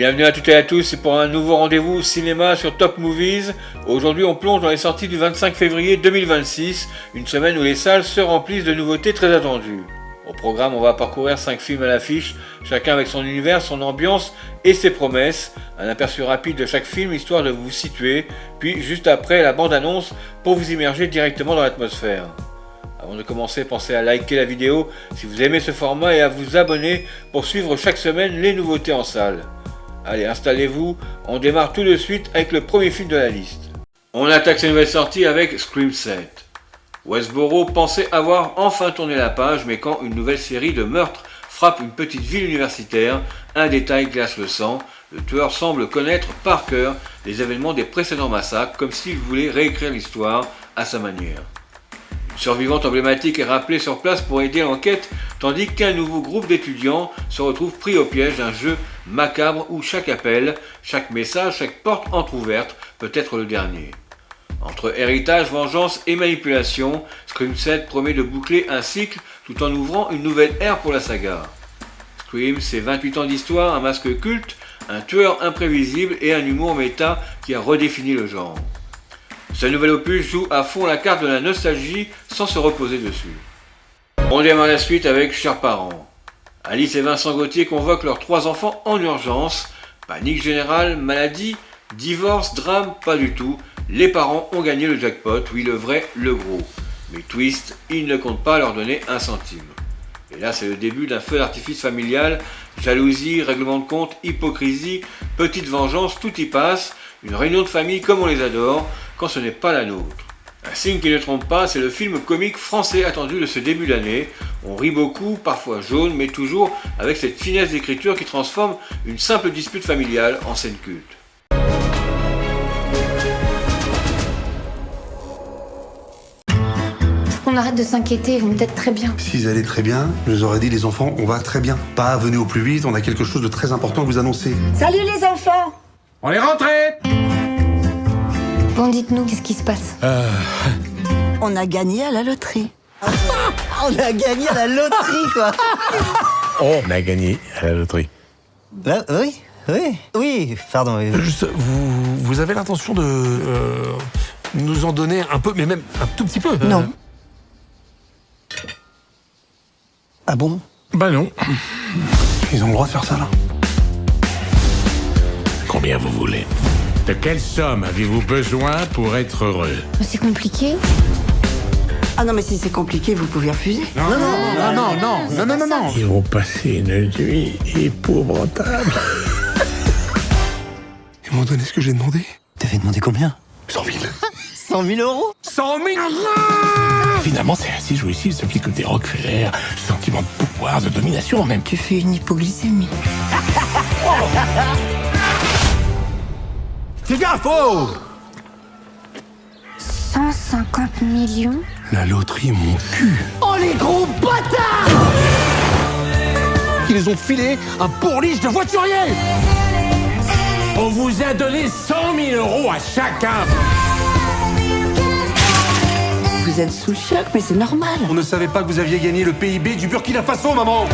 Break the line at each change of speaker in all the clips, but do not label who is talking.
Bienvenue à toutes et à tous, c'est pour un nouveau rendez-vous cinéma sur Top Movies. Aujourd'hui on plonge dans les sorties du 25 février 2026, une semaine où les salles se remplissent de nouveautés très attendues. Au programme on va parcourir 5 films à l'affiche, chacun avec son univers, son ambiance et ses promesses. Un aperçu rapide de chaque film histoire de vous situer, puis juste après la bande-annonce pour vous immerger directement dans l'atmosphère. Avant de commencer, pensez à liker la vidéo si vous aimez ce format et à vous abonner pour suivre chaque semaine les nouveautés en salle. Allez, installez-vous, on démarre tout de suite avec le premier film de la liste. On attaque ces nouvelles sorties avec Scream 7. Westboro pensait avoir enfin tourné la page, mais quand une nouvelle série de meurtres frappe une petite ville universitaire, un détail glace le sang. Le tueur semble connaître par cœur les événements des précédents massacres, comme s'il voulait réécrire l'histoire à sa manière. Une survivante emblématique est rappelée sur place pour aider l'enquête, tandis qu'un nouveau groupe d'étudiants se retrouve pris au piège d'un jeu macabre où chaque appel, chaque message, chaque porte entrouverte peut être le dernier. Entre héritage, vengeance et manipulation, Scream 7 promet de boucler un cycle tout en ouvrant une nouvelle ère pour la saga. Scream, c'est 28 ans d'histoire, un masque culte, un tueur imprévisible et un humour méta qui a redéfini le genre. Ce nouvel opus joue à fond la carte de la nostalgie sans se reposer dessus. On démarre la suite avec Chers parents. Alice et Vincent Gauthier convoquent leurs 3 enfants en urgence. Panique générale, maladie, divorce, drame, pas du tout. Les parents ont gagné le jackpot, oui le vrai, le gros. Mais twist, ils ne comptent pas leur donner un centime. Et là c'est le début d'un feu d'artifice familial, jalousie, règlement de compte, hypocrisie, petite vengeance, tout y passe. Une réunion de famille comme on les adore, quand ce n'est pas la nôtre. Un signe qui ne trompe pas, c'est le film comique français attendu de ce début d'année. On rit beaucoup, parfois jaune, mais toujours avec cette finesse d'écriture qui transforme une simple dispute familiale en scène culte.
On arrête de s'inquiéter, ils vont peut-être très bien.
S'ils allaient très bien, je leur aurais dit les enfants, on va très bien. Pas venez au plus vite, on a quelque chose de très important à vous annoncer.
Salut les enfants!
On est rentrés!
Bon, dites-nous, qu'est-ce qui se passe?
On a gagné à la loterie. On a gagné à la loterie, quoi!
On a gagné à la loterie.
Oui, pardon.
Juste, vous avez l'intention de nous en donner un peu, mais même un tout petit peu?
Non. Ah bon?
Bah non.
Ils ont le droit de faire ça, là?
Combien vous voulez? De quelle somme avez-vous besoin pour être heureux?
C'est compliqué.
Ah non, mais si c'est compliqué, vous pouvez refuser.
Non.
Ils vont passer une nuit épouvantable.
Ils m'ont donné ce que j'ai demandé.
T'avais demandé combien?
100 000.
100 000 euros?
100 000 euros! Finalement, c'est assez jouissif, ce petit côté Rockefeller, sentiment de pouvoir, de domination même.
Tu fais une hypoglycémie.
Fais gaffe, oh!
150 millions?
La loterie, mon cul.
Oh les gros bâtards!
Ils ont filé un pourliche de voiturier! On vous a donné 100 000 euros à chacun!
Vous êtes sous le choc, mais c'est normal.
On ne savait pas que vous aviez gagné le PIB du Burkina Faso, maman.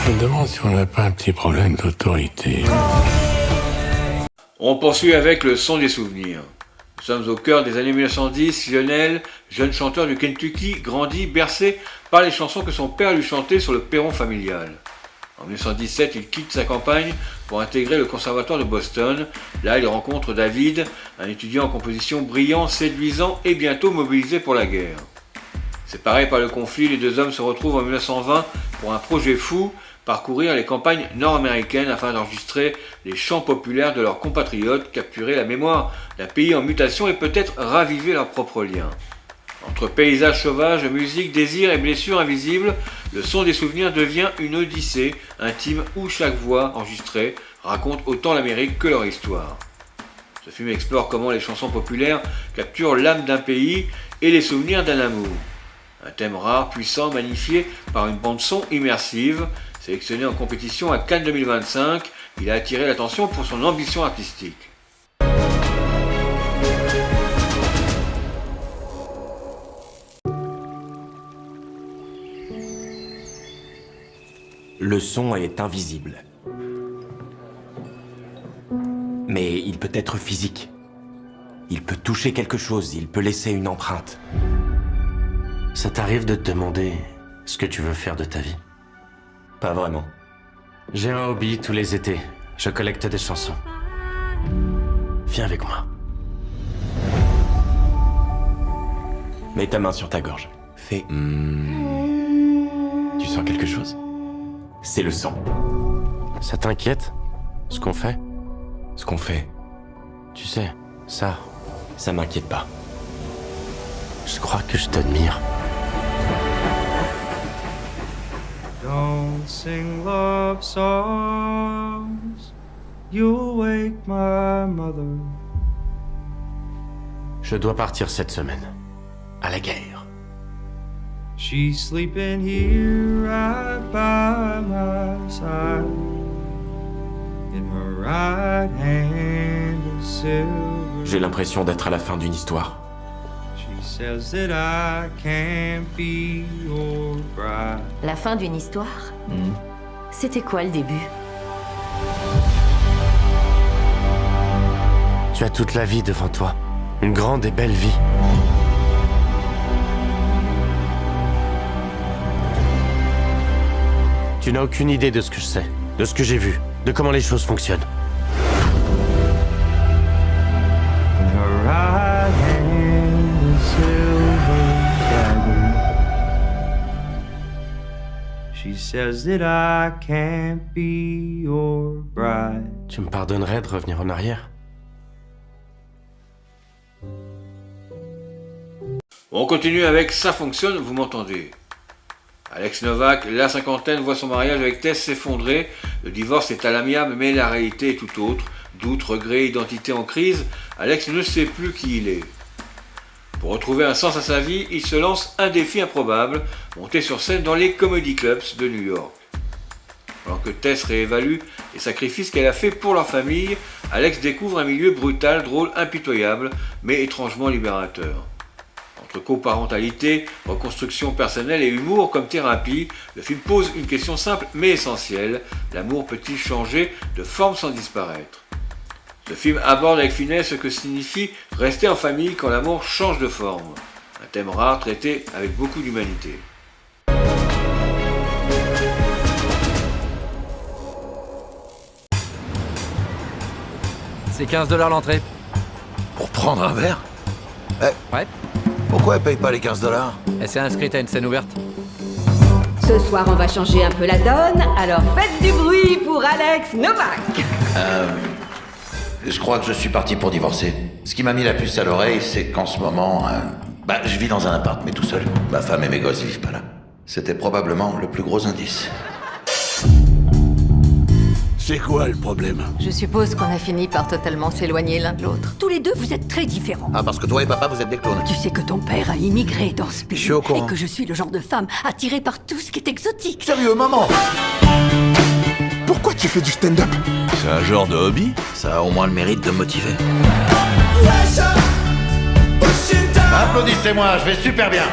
Je me demande si on n'a pas un petit problème d'autorité.
On poursuit avec Le son des souvenirs. Nous sommes au cœur des années 1910, Lionel, jeune chanteur du Kentucky, grandit, bercé par les chansons que son père lui chantait sur le perron familial. En 1917, il quitte sa campagne pour intégrer le conservatoire de Boston. Là, il rencontre David, un étudiant en composition brillant, séduisant et bientôt mobilisé pour la guerre. Séparés par le conflit, les deux hommes se retrouvent en 1920 pour un projet fou, parcourir les campagnes nord-américaines afin d'enregistrer les chants populaires de leurs compatriotes, capturer la mémoire d'un pays en mutation et peut-être raviver leurs propres liens. Entre paysages sauvages, musique, désirs et blessures invisibles, Le son des souvenirs devient une odyssée intime où chaque voix enregistrée raconte autant l'Amérique que leur histoire. Ce film explore comment les chansons populaires capturent l'âme d'un pays et les souvenirs d'un amour. Un thème rare, puissant, magnifié par une bande-son immersive. Sélectionné en compétition à Cannes 2025, il a attiré l'attention pour son ambition artistique.
Le son est invisible. Mais il peut être physique. Il peut toucher quelque chose, il peut laisser une empreinte.
Ça t'arrive de te demander ce que tu veux faire de ta vie?
Pas vraiment.
J'ai un hobby tous les étés. Je collecte des chansons. Viens avec moi.
Mets ta main sur ta gorge. Fais... Tu sens quelque chose? C'est le sang.
Ça t'inquiète, ce qu'on fait?
Ce qu'on fait,
Tu sais, ça,
ça m'inquiète pas.
je crois que je t'admire.
Don't sing love songs, you'll wake my mother.
Je dois partir cette semaine. À la guerre.
She's sleeping here right by my side. In her right hand a silver.
J'ai l'impression d'être à la fin d'une histoire.
She says that I can't be your bride.
La fin d'une histoire? C'était quoi le début?
Tu as toute la vie devant toi. Une grande et belle vie. Tu n'as aucune idée de ce que je sais, de ce que j'ai vu, de comment les choses fonctionnent.
In her right hand a silver dagger. She says that I can't be your bride.
Tu me pardonnerais de revenir en arrière?
On continue avec Ça fonctionne, vous m'entendez? Alex Novak, la cinquantaine, voit son mariage avec Tess s'effondrer. Le divorce est à l'amiable, mais la réalité est tout autre. Doute, regret, identité en crise. Alex ne sait plus qui il est. Pour retrouver un sens à sa vie, il se lance un défi improbable, monter sur scène dans les comedy clubs de New York. Alors que Tess réévalue les sacrifices qu'elle a fait pour leur famille, Alex découvre un milieu brutal, drôle, impitoyable, mais étrangement libérateur. Entre coparentalité, reconstruction personnelle et humour comme thérapie, le film pose une question simple mais essentielle. L'amour peut-il changer de forme sans disparaître? Ce film aborde avec finesse ce que signifie rester en famille quand l'amour change de forme. Un thème rare traité avec beaucoup d'humanité.
C'est 15$ l'entrée.
Pour prendre un verre?
Ouais.
Pourquoi elle paye pas les 15$?
Elle s'est inscrite à une scène ouverte.
Ce soir, on va changer un peu la donne, alors faites du bruit pour Alex Novak.
Je crois que je suis parti pour divorcer. Ce qui m'a mis la puce à l'oreille, c'est qu'en ce moment, je vis dans un appart, mais tout seul. Ma femme et mes gosses vivent pas là. C'était probablement le plus gros indice.
C'est quoi le problème?
Je suppose qu'on a fini par totalement s'éloigner l'un de l'autre.
Tous les deux, vous êtes très différents.
Ah, parce que toi et papa, vous êtes des clones.
Tu sais que ton père a immigré dans ce pays.
Je suis au courant.
Et que je suis le genre de femme attirée par tout ce qui est exotique.
Sérieux, maman?
Pourquoi tu fais du stand-up? C'est un genre de hobby?
Ça a au moins le mérite de me motiver. Applaudissez-moi, je vais super bien.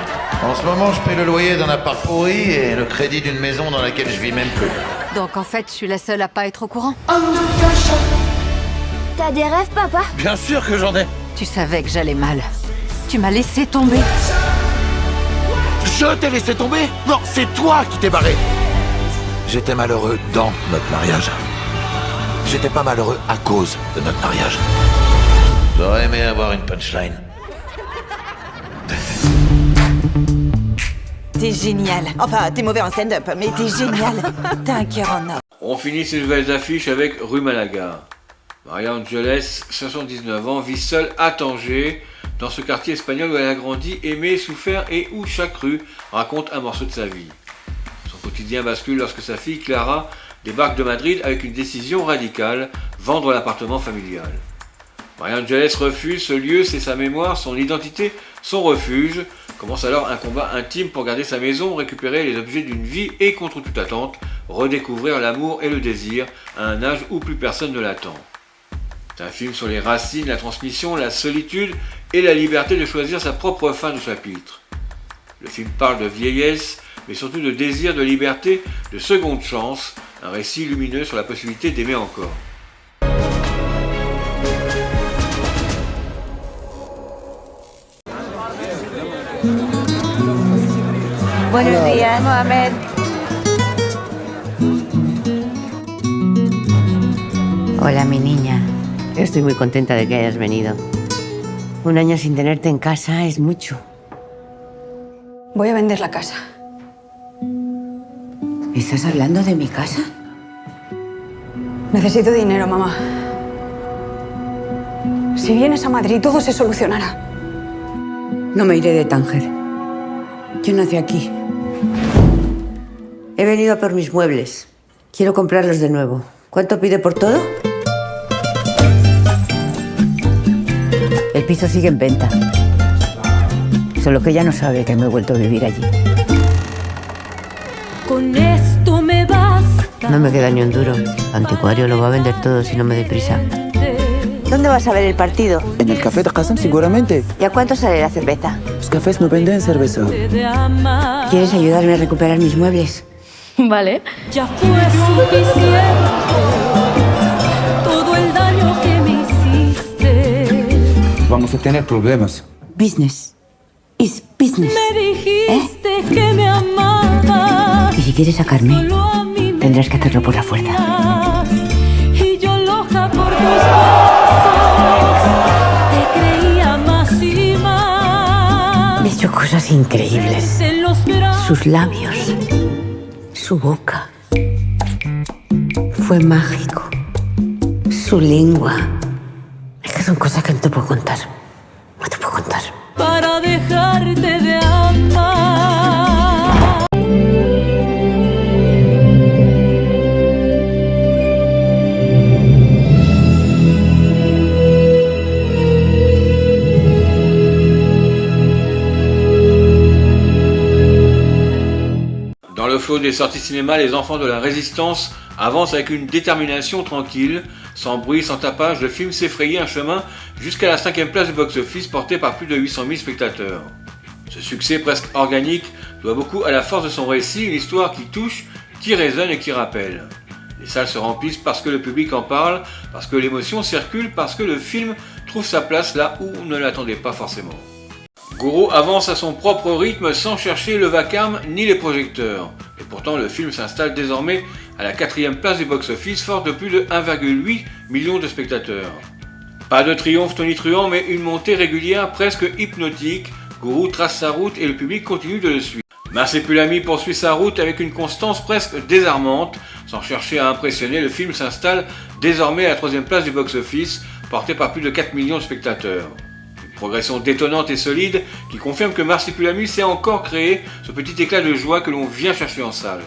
En ce moment, je paie le loyer d'un appart pourri et le crédit d'une maison dans laquelle je vis même plus.
Donc en fait, je suis la seule à pas être au courant.
T'as des rêves, papa?
Bien sûr que j'en ai.
Tu savais que j'allais mal. Tu m'as laissé tomber.
Je t'ai laissé tomber? Non, c'est toi qui t'es barré. J'étais malheureux dans notre mariage. J'étais pas malheureux à cause de notre mariage.
J'aurais aimé avoir une punchline.
T'es génial. Enfin, t'es mauvais en stand-up, mais t'es génial. T'as un cœur en or.
On finit ces nouvelles affiches avec Rue Malaga. Maria Angeles, 79 ans, vit seule à Tanger, dans ce quartier espagnol où elle a grandi, aimé, souffert et où chaque rue raconte un morceau de sa vie. Son quotidien bascule lorsque sa fille Clara débarque de Madrid avec une décision radicale, vendre l'appartement familial. Maria Angeles refuse ce lieu, c'est sa mémoire, son identité, son refuge. Commence alors un combat intime pour garder sa maison, récupérer les objets d'une vie et contre toute attente, redécouvrir l'amour et le désir à un âge où plus personne ne l'attend. C'est un film sur les racines, la transmission, la solitude et la liberté de choisir sa propre fin de chapitre. Le film parle de vieillesse, mais surtout de désir, de liberté, de seconde chance, un récit lumineux sur la possibilité d'aimer encore.
Buenos días, Mohamed.
Hola, mi niña. Estoy muy contenta de que hayas venido. Un año sin tenerte en casa es mucho.
Voy a vender la casa.
¿Estás hablando de mi casa?
Necesito dinero, mamá. Si vienes a Madrid, todo se solucionará.
No me iré de Tánger. Yo nací aquí. He venido a por mis muebles. Quiero comprarlos de nuevo. ¿Cuánto pide por todo? El piso sigue en venta. Solo que ella no sabe que me he vuelto a vivir allí.
Con esto me basta.
No me queda ni un duro. Anticuario lo va a vender todo si no me doy prisa. ¿Dónde vas a ver el partido?
En el café de Qassam, seguramente.
¿Y a cuánto sale la cerveza?
Los cafés no venden cerveza.
¿Quieres ayudarme a recuperar mis muebles?
Vale. Ya fue suficiente todo el daño que me hiciste.
Vamos a tener problemas.
Business is business.
Me dijiste que me amabas.
Y si quieres sacarme, tendrás que hacerlo por la fuerza.
Y yo loca por tus besos, te creía más y más.
Me he hecho cosas increíbles. Sus labios, su boca. Fue mágico. Su lengua. Es que son cosas que no te puedo contar. No te puedo contar.
Para dejarte de amar.
Dans le flot des sorties cinéma, les enfants de la Résistance avancent avec une détermination tranquille. Sans bruit, sans tapage, le film s'est frayé un chemin jusqu'à la 5e place du box-office porté par plus de 800 000 spectateurs. Ce succès presque organique doit beaucoup à la force de son récit, une histoire qui touche, qui résonne et qui rappelle. Les salles se remplissent parce que le public en parle, parce que l'émotion circule, parce que le film trouve sa place là où on ne l'attendait pas forcément. Goro avance à son propre rythme sans chercher le vacarme ni les projecteurs. Et pourtant le film s'installe désormais à la 4e place du box-office, fort de plus de 1,8 million de spectateurs. Pas de triomphe tonitruant, mais une montée régulière presque hypnotique. Goro trace sa route et le public continue de le suivre. Marsupilami poursuit sa route avec une constance presque désarmante. Sans chercher à impressionner, le film s'installe désormais à la 3e place du box-office, porté par plus de 4 millions de spectateurs. Progression détonnante et solide qui confirme que Marsupilami sait encore créer ce petit éclat de joie que l'on vient chercher en salle.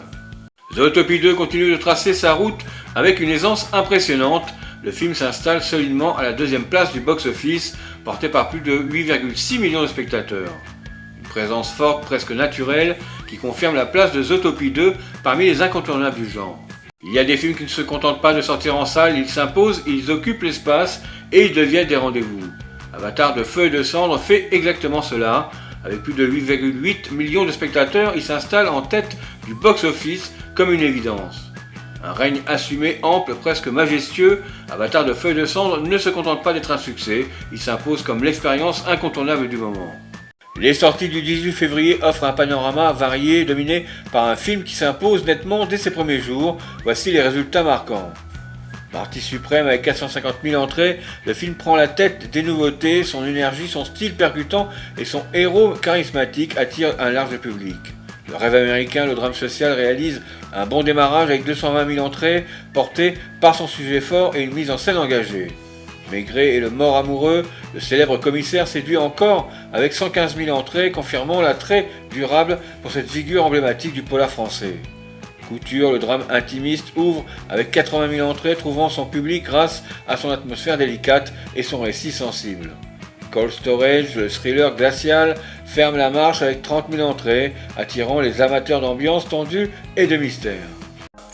Zootopie 2 continue de tracer sa route avec une aisance impressionnante. Le film s'installe solidement à la 2e place du box-office, porté par plus de 8,6 millions de spectateurs. Une présence forte, presque naturelle, qui confirme la place de Zootopie 2 parmi les incontournables du genre. Il y a des films qui ne se contentent pas de sortir en salle, ils s'imposent, ils occupent l'espace et ils deviennent des rendez-vous. Avatar de Feu et de Cendre fait exactement cela. Avec plus de 8,8 millions de spectateurs, il s'installe en tête du box-office comme une évidence. Un règne assumé, ample, presque majestueux, Avatar de Feu et de Cendre ne se contente pas d'être un succès, il s'impose comme l'expérience incontournable du moment. Les sorties du 18 février offrent un panorama varié, dominé par un film qui s'impose nettement dès ses premiers jours. Voici les résultats marquants. Partie suprême avec 450 000 entrées, le film prend la tête des nouveautés, son énergie, son style percutant et son héros charismatique attirent un large public. Le rêve américain, le drame social réalise un bon démarrage avec 220 000 entrées portées par son sujet fort et une mise en scène engagée. Maigret et le mort amoureux, le célèbre commissaire séduit encore avec 115 000 entrées, confirmant l'attrait durable pour cette figure emblématique du polar français. Couture, le drame intimiste, ouvre avec 80 000 entrées, trouvant son public grâce à son atmosphère délicate et son récit sensible. Cold Storage, le thriller glacial, ferme la marche avec 30 000 entrées, attirant les amateurs d'ambiance tendue et de mystère.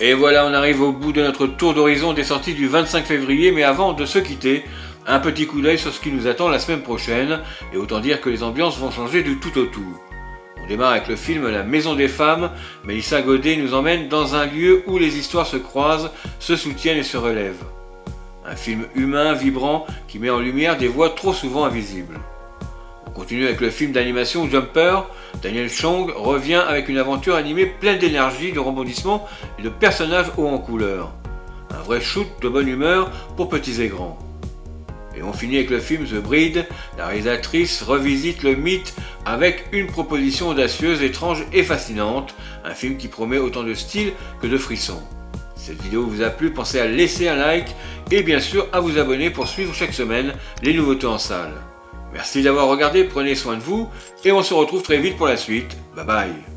Et voilà, on arrive au bout de notre tour d'horizon des sorties du 25 février, mais avant de se quitter, un petit coup d'œil sur ce qui nous attend la semaine prochaine, et autant dire que les ambiances vont changer du tout au tout. On démarre avec le film La Maison des Femmes. Mélissa Godet nous emmène dans un lieu où les histoires se croisent, se soutiennent et se relèvent. Un film humain, vibrant, qui met en lumière des voix trop souvent invisibles. On continue avec le film d'animation Jumper. Daniel Chong revient avec une aventure animée pleine d'énergie, de rebondissements et de personnages hauts en couleur. Un vrai shoot de bonne humeur pour petits et grands. Et on finit avec le film The Bride. La réalisatrice revisite le mythe avec une proposition audacieuse, étrange et fascinante. Un film qui promet autant de style que de frissons. Si cette vidéo vous a plu, pensez à laisser un like et bien sûr à vous abonner pour suivre chaque semaine les nouveautés en salle. Merci d'avoir regardé, prenez soin de vous et on se retrouve très vite pour la suite. Bye bye.